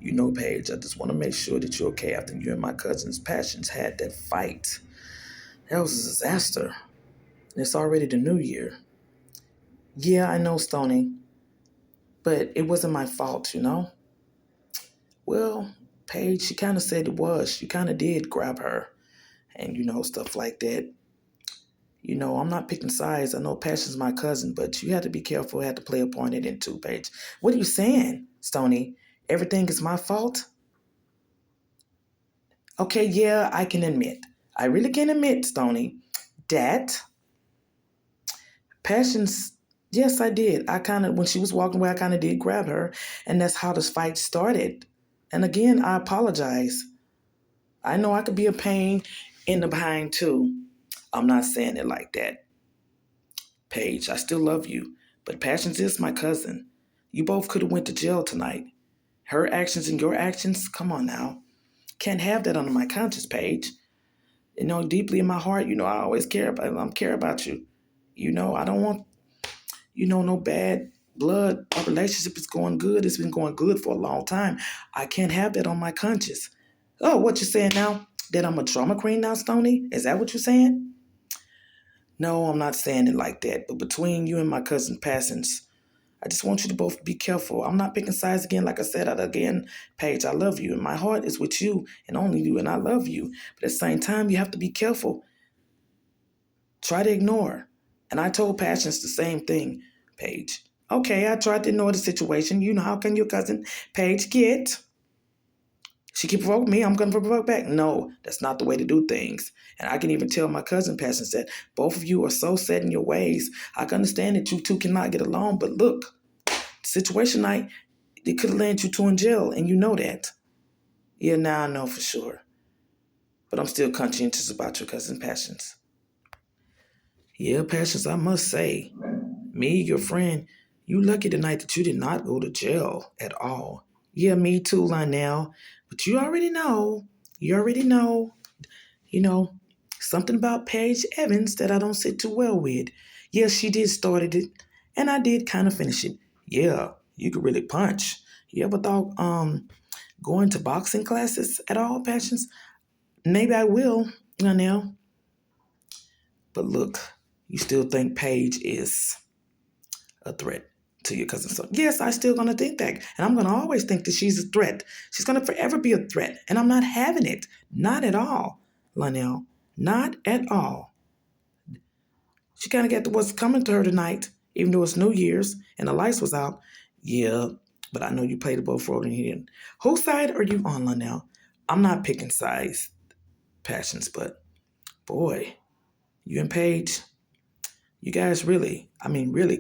Paige, I just want to make sure that you're okay after you and my cousin's passions had that fight. That was a disaster. And it's already the new year. Yeah, I know, Stony, but it wasn't my fault. Well, Paige, she kind of said it was. You kind of did grab her and, stuff like that. I'm not picking sides. I know Passion's my cousin, but you have to be careful. You have to play a part in it too, Paige. What are you saying, Stony? Everything is my fault? Okay, yeah, I can admit. I really can admit, Stony, that Passion's, yes, I did. When she was walking away, I kind of did grab her, and that's how this fight started. And again, I apologize. I know I could be a pain in the behind too. I'm not saying it like that. Paige, I still love you, but Passions is my cousin. You both could have went to jail tonight. Her actions and your actions, come on now. Can't have that under my conscience, Paige. Deeply in my heart, I always care about you. I don't want, no bad blood. Our relationship is going good. It's been going good for a long time. I can't have that on my conscience. Oh, what you saying now? That I'm a drama queen now, Stony? Is that what you're saying? No, I'm not saying it like that. But between you and my cousin Passings, I just want you to both be careful. I'm not picking sides again. Like I said, again, Paige, I love you. And my heart is with you and only you. And I love you. But at the same time, you have to be careful. Try to ignore. And I told Passions the same thing, Paige. Okay, I tried to ignore the situation. How can your cousin Paige get? She keep provoking me, I'm going to provoke back. No, that's not the way to do things. And I can even tell my cousin Passions that both of you are so set in your ways. I can understand that you two cannot get along, but look, situation night, it could have landed you two in jail, and you know that. Yeah, now I know for sure. But I'm still conscientious about your cousin Passions. Yeah, Passions, I must say, me, your friend, you lucky tonight that you did not go to jail at all. Yeah, me too, Lionel. But you already know. You already know. You know, something about Paige Evans that I don't sit too well with. Yeah, she did started it, and I did kind of finish it. Yeah, you could really punch. You ever thought going to boxing classes at all, Passions? Maybe I will, Lionel. But look, you still think Paige is a threat to your cousin. So yes, I still gonna think that. And I'm gonna always think that she's a threat. She's gonna forever be a threat. And I'm not having it. Not at all, Lionel. Not at all. She kinda got what's coming to her tonight, even though it's New Year's and the lights was out. Yeah, but I know you played the both road in here. Whose side are you on, Lionel? I'm not picking sides, Passions, but boy, you and Paige, you guys really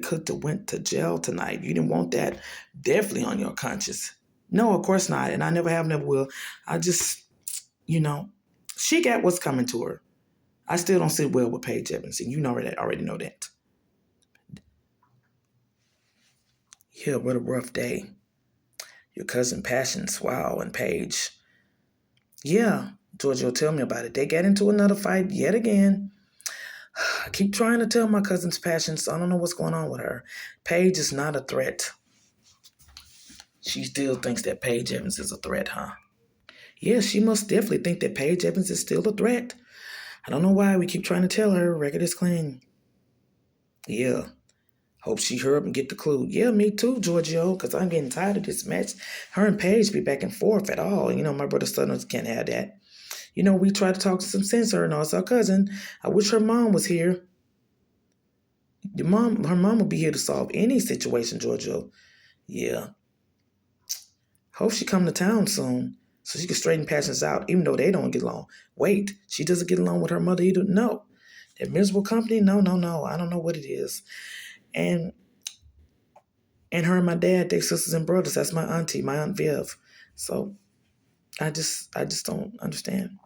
could have went to jail tonight. You didn't want that definitely on your conscience. No, of course not. And I never have, never will. I just, you know, she got what's coming to her. I still don't sit well with Paige Evans, and you know that already know that. Yeah, what a rough day. Your cousin Passions, wow, and Paige. Yeah, Giorgio, tell me about it. They got into another fight yet again. I keep trying to tell my cousin's Passions. I don't know what's going on with her. Paige is not a threat. She still thinks that Paige Evans is a threat, huh? Yeah, she must definitely think that Paige Evans is still a threat. I don't know why we keep trying to tell her record is clean. Yeah. Hope she hurry up and get the clue. Yeah, me too, Giorgio, because I'm getting tired of this match. Her and Paige be back and forth at all. My brother Southerners can't have that. We tried to talk some sense to her and also our cousin. I wish her mom was here. Her mom will be here to solve any situation, Giorgio. Yeah. Hope she come to town soon so she can straighten Passions out, even though they don't get along. Wait, she doesn't get along with her mother either? No. That miserable company? No, no, no. I don't know what it is. And her and my dad, they sisters and brothers. That's my auntie, my Aunt Viv. So I just don't understand.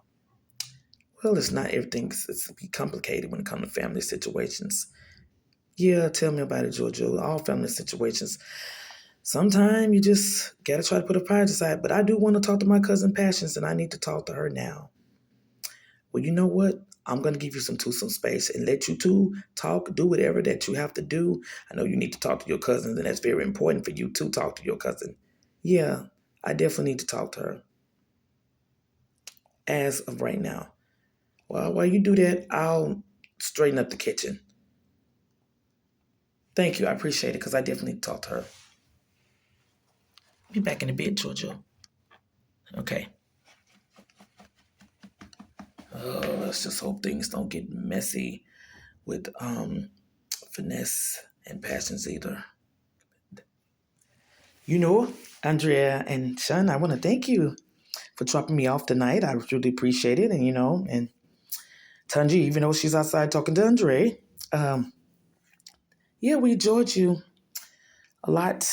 Well, it's not everything. It's complicated when it comes to family situations. Yeah, tell me about it, Giorgio. All family situations. Sometimes you just gotta try to put a pride aside. But I do want to talk to my cousin Passions, and I need to talk to her now. Well, you know what? I'm gonna give you some space and let you two talk, do whatever that you have to do. I know you need to talk to your cousins, and that's very important for you to talk to your cousin. Yeah, I definitely need to talk to her as of right now. Well, while you do that, I'll straighten up the kitchen. Thank you. I appreciate it because I definitely need to talk to her. Be back in a bit, Jojo. Okay. Let's just hope things don't get messy with finesse and passions either. Andrea and Sean, I want to thank you for dropping me off tonight. I really appreciate it. And Tanji, even though she's outside talking to Andre, um, yeah, we enjoyed you a lot,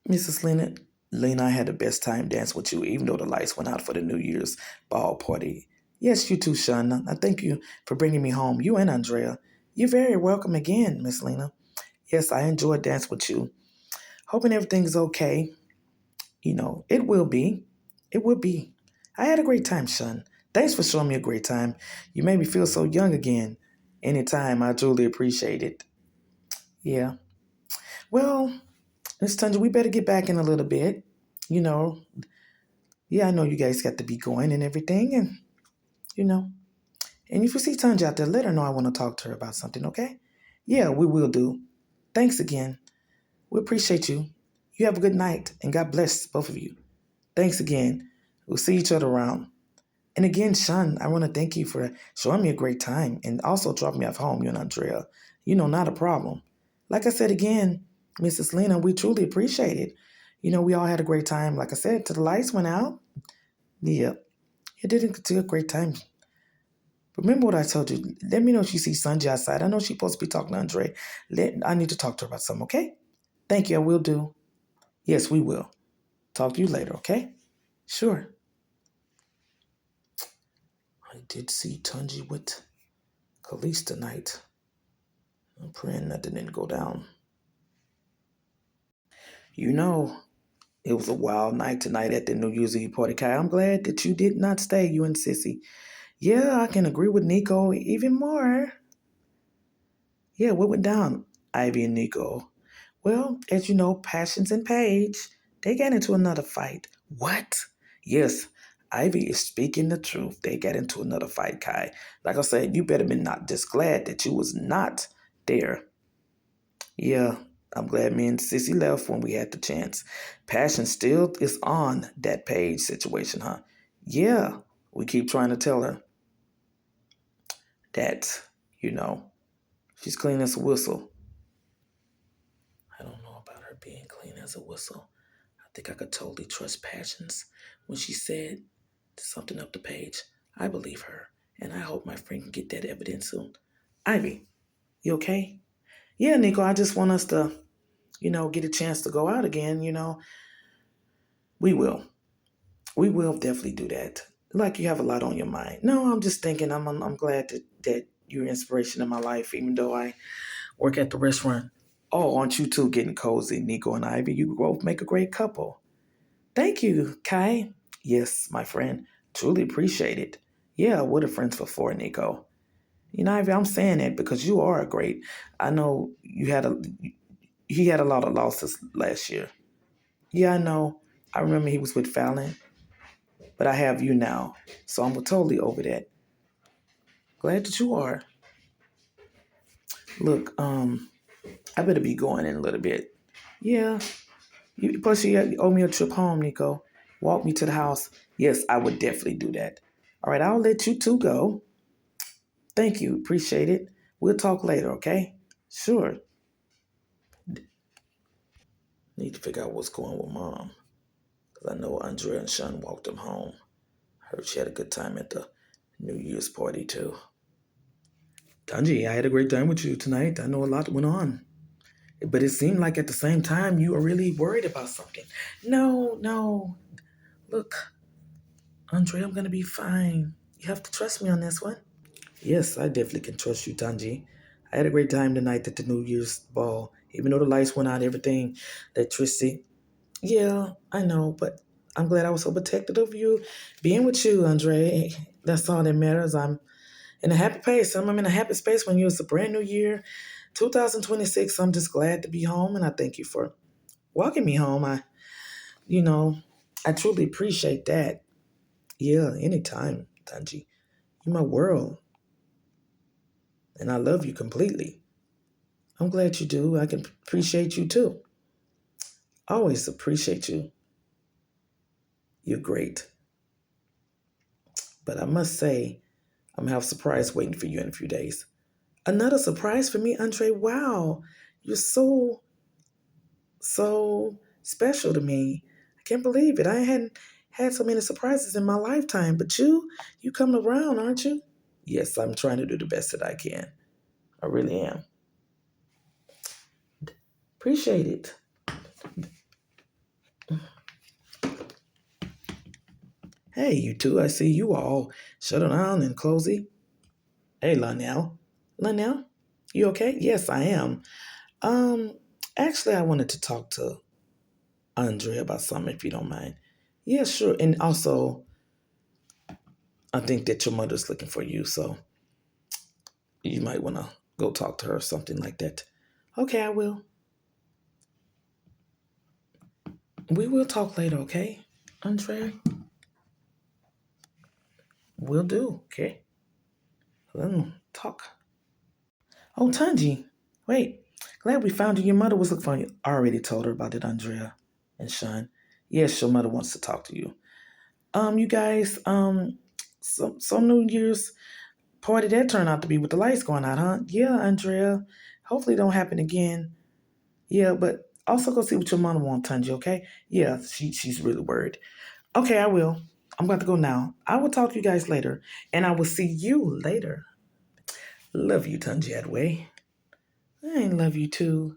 Mrs. Lena. Lena, I had the best time dancing with you, even though the lights went out for the New Year's ball party. Yes, you too, Sean. I thank you for bringing me home. You and Andrea. You're very welcome again, Miss Lena. Yes, I enjoyed dancing with you. Hoping everything's okay. It will be. It will be. I had a great time, Sean. Thanks for showing me a great time. You made me feel so young again. Anytime, I truly appreciate it. Yeah. Well, Miss Tunja, we better get back in a little bit. You know, yeah, I know you guys got to be going and everything, and you know. And if you see Tunja out there, let her know I want to talk to her about something, okay? Yeah, we will do. Thanks again. We appreciate you. You have a good night, and God bless both of you. Thanks again. We'll see each other around. And again, Sean, I want to thank you for showing me a great time and also dropping me off home, you and Andrea. Not a problem. Like I said again, Mrs. Lena, we truly appreciate it. We all had a great time. Like I said, till the lights went out. Yeah, it didn't do a great time. Remember what I told you. Let me know if you see Sanjay outside. I know she's supposed to be talking to Andre. I need to talk to her about something, okay? Thank you, I will do. Yes, we will. Talk to you later, okay? Sure. I did see Tunji with Khalees tonight. I'm praying nothing didn't go down. You know, it was a wild night tonight at the New Year's Eve party, Kai. I'm glad that you did not stay, you and Sissy. Yeah, I can agree with Nico even more. Yeah, what went down, Ivy and Nico? Well, as you know, Passions and Paige, they got into another fight. What? Yes, Ivy is speaking the truth. They got into another fight, Kai. Like I said, you better be not just glad that you was not there. Yeah, I'm glad me and Sissy left when we had the chance. Passion still is on that Paige situation, huh? Yeah, we keep trying to tell her that, you know, she's clean as a whistle. I don't know about her being clean as a whistle. I think I could totally trust Passions when she said something up the page. I believe her, and I hope my friend can get that evidence soon. Ivy, you okay? Yeah, Nico, I just want us to, get a chance to go out again, We will. We will definitely do that. Like you have a lot on your mind. No, I'm just thinking I'm glad that you're inspiration in my life, even though I work at the restaurant. Oh, aren't you two getting cozy, Nico and Ivy? You both make a great couple. Thank you, Kai. Yes, my friend. Truly appreciate it. Yeah, we're the friends for four, Nico. Ivy, I'm saying that because you are great. I know he had a lot of losses last year. Yeah, I know. I remember he was with Fallon, but I have you now, so I'm totally over that. Glad that you are. Look, I better be going in a little bit. Yeah. Plus, you owe me a trip home, Nico. Walk me to the house. Yes, I would definitely do that. All right, I'll let you two go. Thank you. Appreciate it. We'll talk later, okay? Sure. Need to figure out what's going on with mom. Because I know Andrea and Sean walked them home. Heard she had a good time at the New Year's party, too. Tanji, I had a great time with you tonight. I know a lot went on. But it seemed like at the same time you were really worried about something. No, no. Look, Andre, I'm going to be fine. You have to trust me on this one. Yes, I definitely can trust you, Tanji. I had a great time tonight at the New Year's ball. Even though the lights went out, everything, electricity. Yeah, I know, but I'm glad I was so protective of you. Being with you, Andre, that's all that matters. I'm in a happy place. I'm in a happy space when it's a brand new year, 2026. I'm just glad to be home, and I thank you for walking me home. You know, I truly appreciate that. Yeah, anytime, Tanji. You're my world, and I love you completely. I'm glad you do. I can appreciate you too. Always appreciate you. You're great. But I must say, I'm gonna have a surprise waiting for you in a few days. Another surprise for me, Andre. Wow, you're so special to me. I can't believe it. I hadn't had so many surprises in my lifetime, but you come around, aren't you? Yes, I'm trying to do the best that I can. I really am. Appreciate it. Hey, you two, I see you all shuttle down and cozy. Hey, Lionel. Lionel, you okay? Yes, I am. Um, Actually, I wanted to talk to Andre about something, if you don't mind. Yeah, sure. And also, I think that your mother's looking for you, so you might want to go talk to her or something like that. Okay, I will. We will talk later, okay? Andre, we'll do, okay? Talk. Oh, Tanji, wait. Glad we found you. Your mother was looking for you. I already told her about it, Andrea and Sean. Yes, your mother wants to talk to you. You guys, some New Year's party that turned out to be with the lights going out, huh? Yeah, Andrea. Hopefully it don't happen again. Yeah, but also go see what your mom wants, Tanji, okay? Yeah, she's really worried. Okay, I will. I'm about to go now. I will talk to you guys later, and I will see you later. Love you, Tanji Adway. I love you too,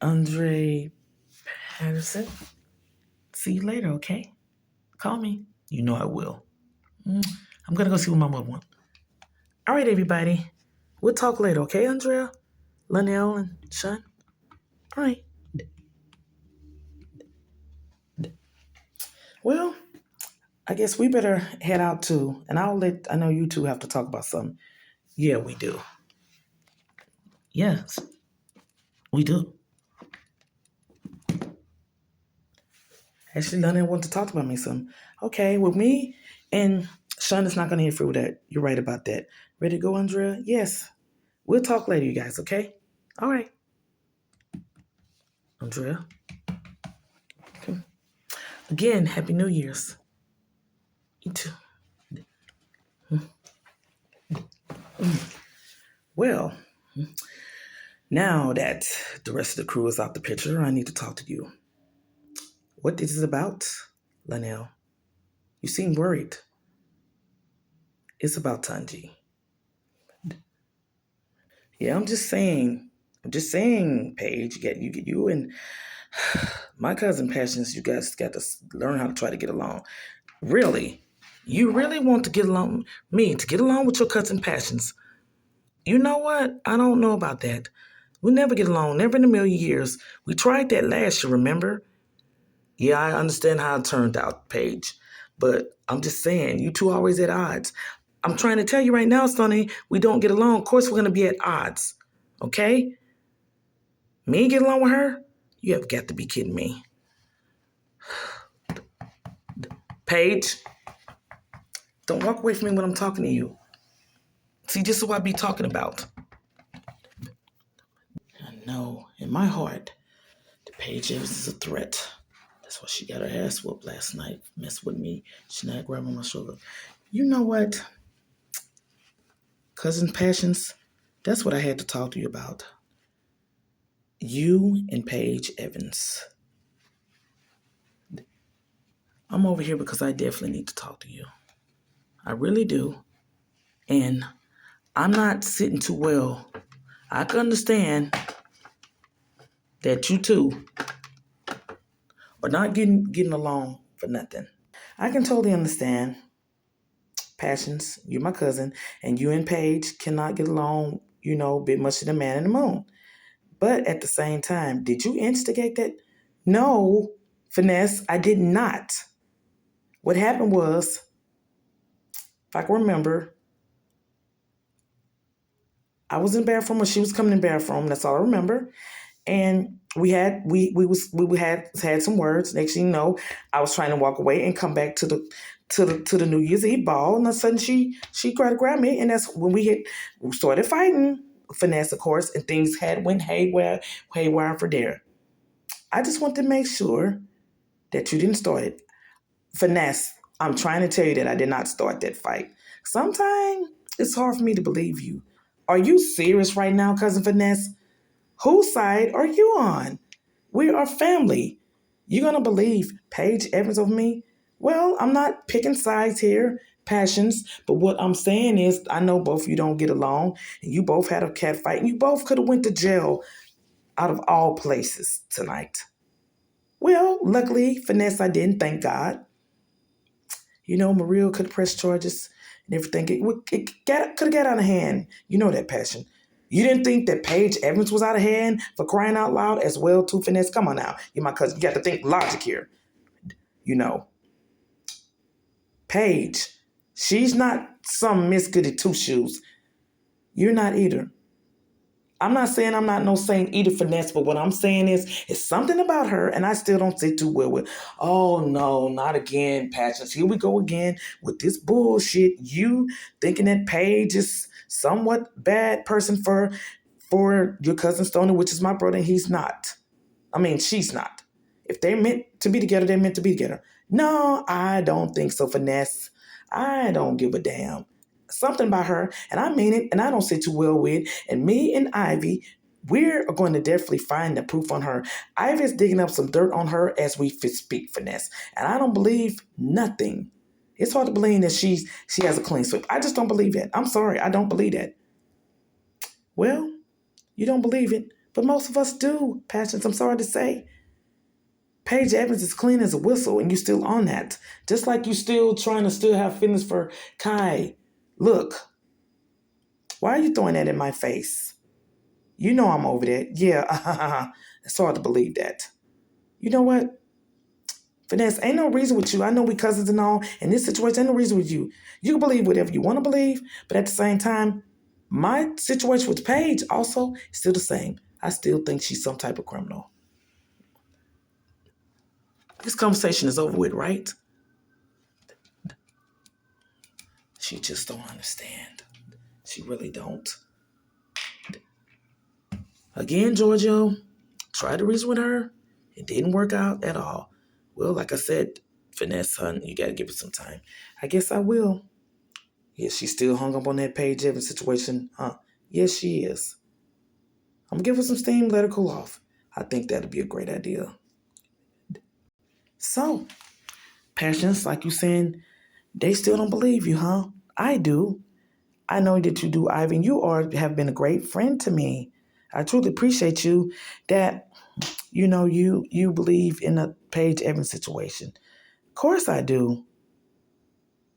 Andre Patterson. See you later, okay? Call me. You know I will. I'm gonna go see what my mom wants. All right, everybody. We'll talk later, okay, Andrea? Linnell and Sean? All right. Well, I guess we better head out too. And I know you two have to talk about something. Yeah, we do. Yes, we do. Actually, Linnell want to talk about me some. Okay, with me and Sean is not going to interfere with that. You're right about that. Ready to go, Andrea? Yes. We'll talk later, you guys, okay? All right. Andrea. Okay. Again, Happy New Year's. You too. Well, now that the rest of the crew is out the picture, I need to talk to you. What this is about, Linnell? You seem worried. It's about Tanji. Yeah, I'm just saying. I'm just saying, Paige. You and my cousin Patience. You guys got to learn how to try to get along. Really, you really want to get along? Me to get along with your cousin Patience? You know what? I don't know about that. We never get along. Never in a million years. We tried that last year. Remember? Yeah, I understand how it turned out, Paige. But I'm just saying, you two always at odds. I'm trying to tell you right now, Sonny, we don't get along. Of course, we're going to be at odds. Okay? Me get along with her? You have got to be kidding me. Paige, don't walk away from me when I'm talking to you. See, this is what I be talking about. I know, in my heart, the Paige Evans is a threat. That's why she got her ass whooped last night. Messed with me. She not grabbing my shoulder. You know what? Cousin Passions, that's what I had to talk to you about. You and Paige Evans. I'm over here because I definitely need to talk to you. I really do. And I'm not sitting too well. I can understand that you two are not getting along for nothing. I can totally understand. Passions, you're my cousin, and you and Paige cannot get along, bit much of the man in the moon. But at the same time, did you instigate that? No, Finesse, I did not. What happened was, if I can remember, I was in the bathroom or she was coming in the bathroom. That's all I remember. And we had some words. Next thing you know, I was trying to walk away and come back to the New Year's Eve ball, and all of a sudden she tried to grab me, and that's when we started fighting. Finesse, of course, and things had went haywire for there. I just want to make sure that you didn't start it. Finesse, I'm trying to tell you that I did not start that fight. Sometimes it's hard for me to believe you. Are you serious right now, cousin Finesse? Whose side are you on? We are family. You're going to believe Paige Evans over me? Well, I'm not picking sides here, passions, but what I'm saying is I know both of you don't get along, and you both had a cat fight, and you both could have went to jail out of all places tonight. Well, luckily, Finesse, I didn't, thank God. You know, Maria could have pressed charges and everything. Could have got out of hand. You know that, passion. You didn't think that Paige Evans was out of hand for crying out loud as well, too, Finesse? Come on now. You're my cousin. You got to think logic here. You know, Paige, she's not some Miss Goody Two Shoes. You're not either. I'm not saying I'm not no saint either, Finesse, but what I'm saying is it's something about her, and I still don't sit too well with. Oh no, not again, Patches. Here we go again with this bullshit. You thinking that Paige is somewhat bad person for your cousin Stoney, which is my brother, and he's not. I mean, she's not. If they're meant to be together, they're meant to be together. No, I don't think so, Finesse. I don't give a damn. Something about her, and I mean it, and I don't sit too well with. And me and Ivy, we're going to definitely find the proof on her. Ivy's digging up some dirt on her as we speak, Finesse. And I don't believe nothing. It's hard to believe that she has a clean sweep. I just don't believe it. I'm sorry, I don't believe that. Well, you don't believe it, but most of us do, Passions. I'm sorry to say. Paige Evans is clean as a whistle, and you still on that. Just like you still trying to still have feelings for Kai. Look, why are you throwing that in my face? You know I'm over that. Yeah, it's hard to believe that. You know what? Finesse, ain't no reason with you. I know we cousins and all. In this situation, ain't no reason with you. You can believe whatever you want to believe, but at the same time, my situation with Paige also is still the same. I still think she's some type of criminal. This conversation is over with, right? She just don't understand. She really don't. Again, Giorgio, tried to reason with her. It didn't work out at all. Well, like I said, Finesse, hun, you got to give it some time. I guess I will. Yes, she's still hung up on that Paige Evans situation, huh? Yes, she is. I'm going to give her some steam, let her cool off. I think that'd be a great idea. So, Passions, like you saying, they still don't believe you, huh? I do. I know that you do, Ivan. You have been a great friend to me. I truly appreciate you that, you believe in the Paige Evans situation. Of course I do.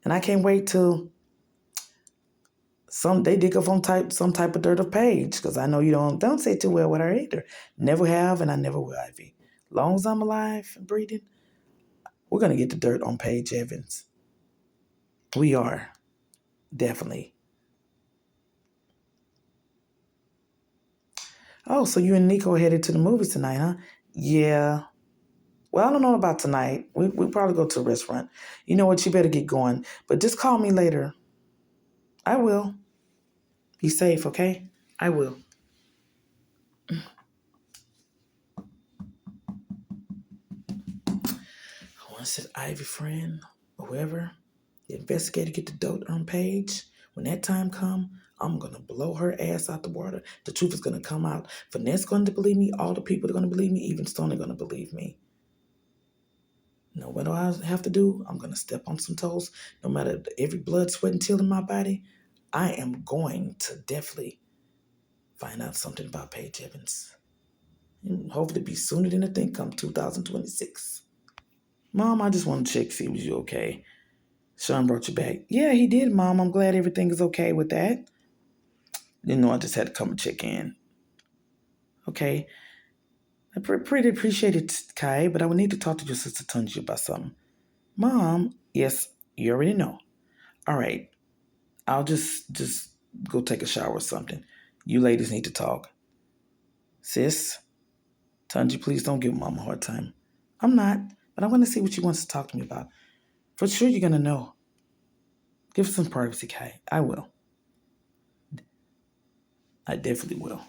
And I can't wait till they dig up on some type of dirt of Paige, because I know you don't say too well with her either. Never have, and I never will, Ivy. Long as I'm alive and breathing, we're gonna get the dirt on Paige Evans. We are. Definitely. Oh, so you and Nico headed to the movies tonight, huh? Yeah. Well, I don't know about tonight. We probably go to a restaurant. You know what? You better get going. But just call me later. I will. Be safe, okay? I will. Once said Ivy friend, or whoever, the investigator get the dirt on Paige. When that time come, I'm gonna blow her ass out the water. The truth is gonna come out. Finesse gonna believe me. All the people are gonna believe me. Even Stone are gonna believe me. No, what do I have to do? I'm gonna step on some toes. No matter every blood, sweat, and tear in my body, I am going to definitely find out something about Paige Evans. And hopefully be sooner than I think come 2026. Mom, I just want to check, see was you okay. Sean brought you back. Yeah, he did, Mom. I'm glad everything is okay with that. Didn't know I just had to come and check in. Okay. I pretty appreciate it, Kai, but I would need to talk to your sister Tunji about something. Mom, yes, you already know. All right. I'll just go take a shower or something. You ladies need to talk. Sis, Tunji, please don't give Mom a hard time. I'm not, but I'm going to see what she wants to talk to me about. For sure, you're going to know. Give some privacy, Kai. I will. I definitely will.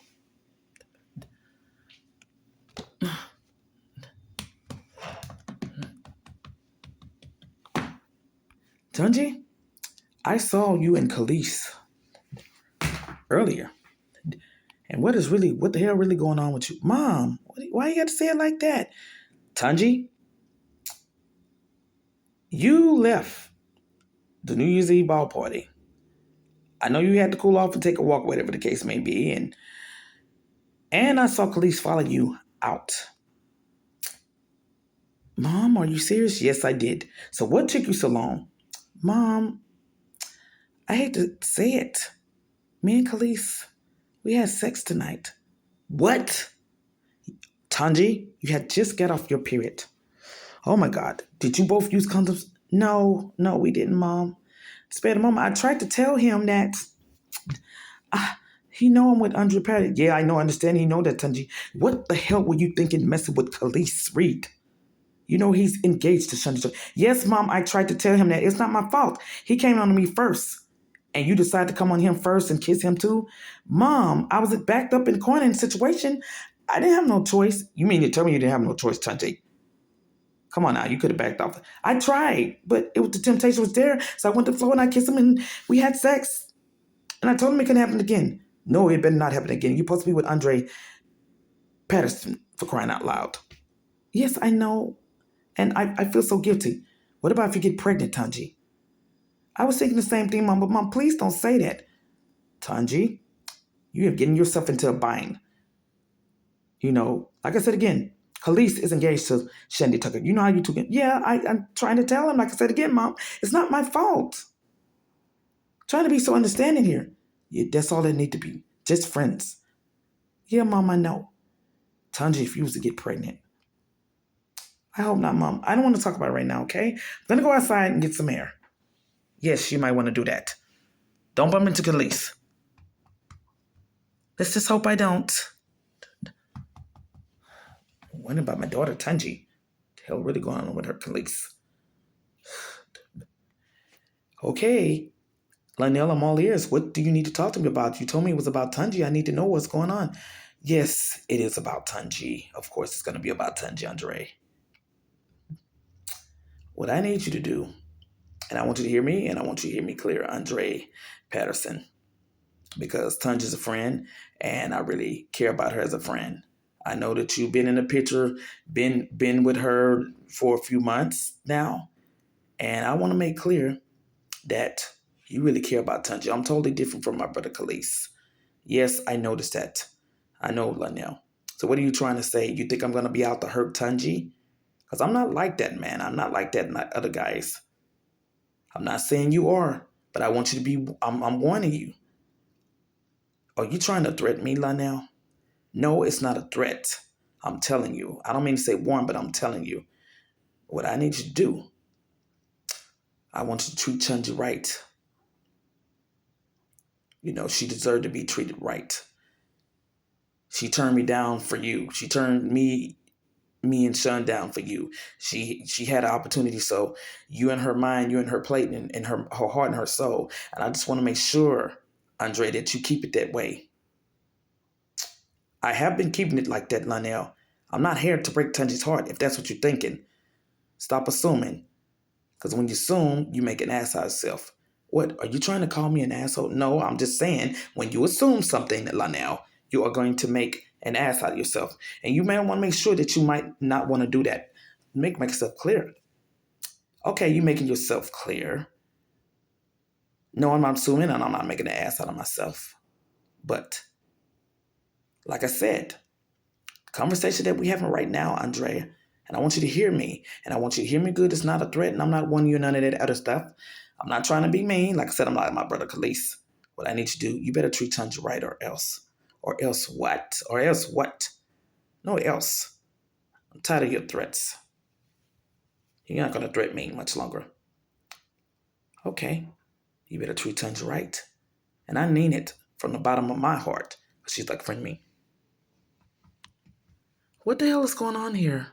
Tunji, I saw you and Khalees earlier. And what the hell really going on with you? Mom, why you got to say it like that? Tunji, you left the New Year's Eve ball party. I know you had to cool off and take a walk, whatever the case may be. And I saw Khalees follow you out. Mom, are you serious? Yes, I did. So what took you so long? Mom, I hate to say it. Me and Khalees, we had sex tonight. What? Tunji, you had just got off your period. Oh my God. Did you both use condoms? No, we didn't, Mom. Spare the moment. I tried to tell him that he know I'm with Andre Patty. Yeah, I know, I understand. He know that, Tunji. What the hell were you thinking messing with Khalees Reed? You know he's engaged to Shundy. Yes, Mom, I tried to tell him that. It's not my fault. He came on to me first. And you decided to come on him first and kiss him too? Mom, I was backed up in the corner in the situation. I didn't have no choice. You mean to tell me you didn't have no choice, Tunji? Come on now, you could have backed off. I tried, but the temptation was there. So I went to the floor and I kissed him and we had sex. And I told him it couldn't happen again. No, it better not happen again. You're supposed to be with Andre Patterson, for crying out loud. Yes, I know. And I feel so guilty. What about if you get pregnant, Tunji? I was thinking the same thing, Mom, but Mom, please don't say that. Tunji, you have getting yourself into a bind. You know, like I said again, Khalees is engaged to Shandy Tucker. You know how you took it? Yeah, I'm trying to tell him, like I said again, Mom, it's not my fault. Trying to be so understanding here. Yeah, that's all they need to be. Just friends. Yeah, Mom, I know. Tunji refused to get pregnant. I hope not, Mom. I don't want to talk about it right now, okay? I'm going to go outside and get some air. Yes, you might want to do that. Don't bump into Khalees. Let's just hope I don't. What about my daughter, Tunji? What the hell really going on with her, Khalees? Okay. Lionel, I'm all ears. What do you need to talk to me about? You told me it was about Tunji. I need to know what's going on. Yes, it is about Tunji. Of course, it's going to be about Tunji, Andre. What I need you to do, and I want you to hear me, and I want you to hear me clear, Andre Patterson, because Tunji's a friend, and I really care about her as a friend. I know that you've been in the picture, been with her for a few months now, and I want to make clear that you really care about Tunji. I'm totally different from my brother Khalees. Yes, I noticed that. I know, Lionel. So what are you trying to say? You think I'm going to be out to hurt Tunji? Because I'm not like that, man. I'm not like that, not other guys. I'm not saying you are, but I want you to be, I'm warning you. Are you trying to threaten me, Lionel? No, it's not a threat. I'm telling you. I don't mean to say warn, but I'm telling you. What I need you to do, I want you to treat Tunji right. You know, she deserved to be treated right. She turned me down for you. She turned me and Sean down for you. She had an opportunity, so you in her mind, you in her plate, and in her heart and her soul. And I just want to make sure, Andre, that you keep it that way. I have been keeping it like that, Lionel. I'm not here to break Tunji's heart, if that's what you're thinking. Stop assuming. Because when you assume, you make an ass out of yourself. What, are you trying to call me an asshole? No, I'm just saying, when you assume something, Lionel, you are going to make an ass out of yourself. And you may want to make sure that you might not want to do that. Make myself clear. Okay, you making yourself clear. No, I'm not assuming and I'm not making an ass out of myself. But, like I said, the conversation that we're having right now, Andrea, and I want you to hear me. And I want you to hear me good. It's not a threat, and I'm not warning you none of that other stuff. I'm not trying to be mean. Like I said, I'm not like my brother Khalees. What I need you to do, you better treat Tunji right or else. Or else what? Or else what? No else. I'm tired of your threats. You're not going to threaten me much longer. Okay. You better treat Tunji right. And I mean it from the bottom of my heart. She's like, friend me. What the hell is going on here?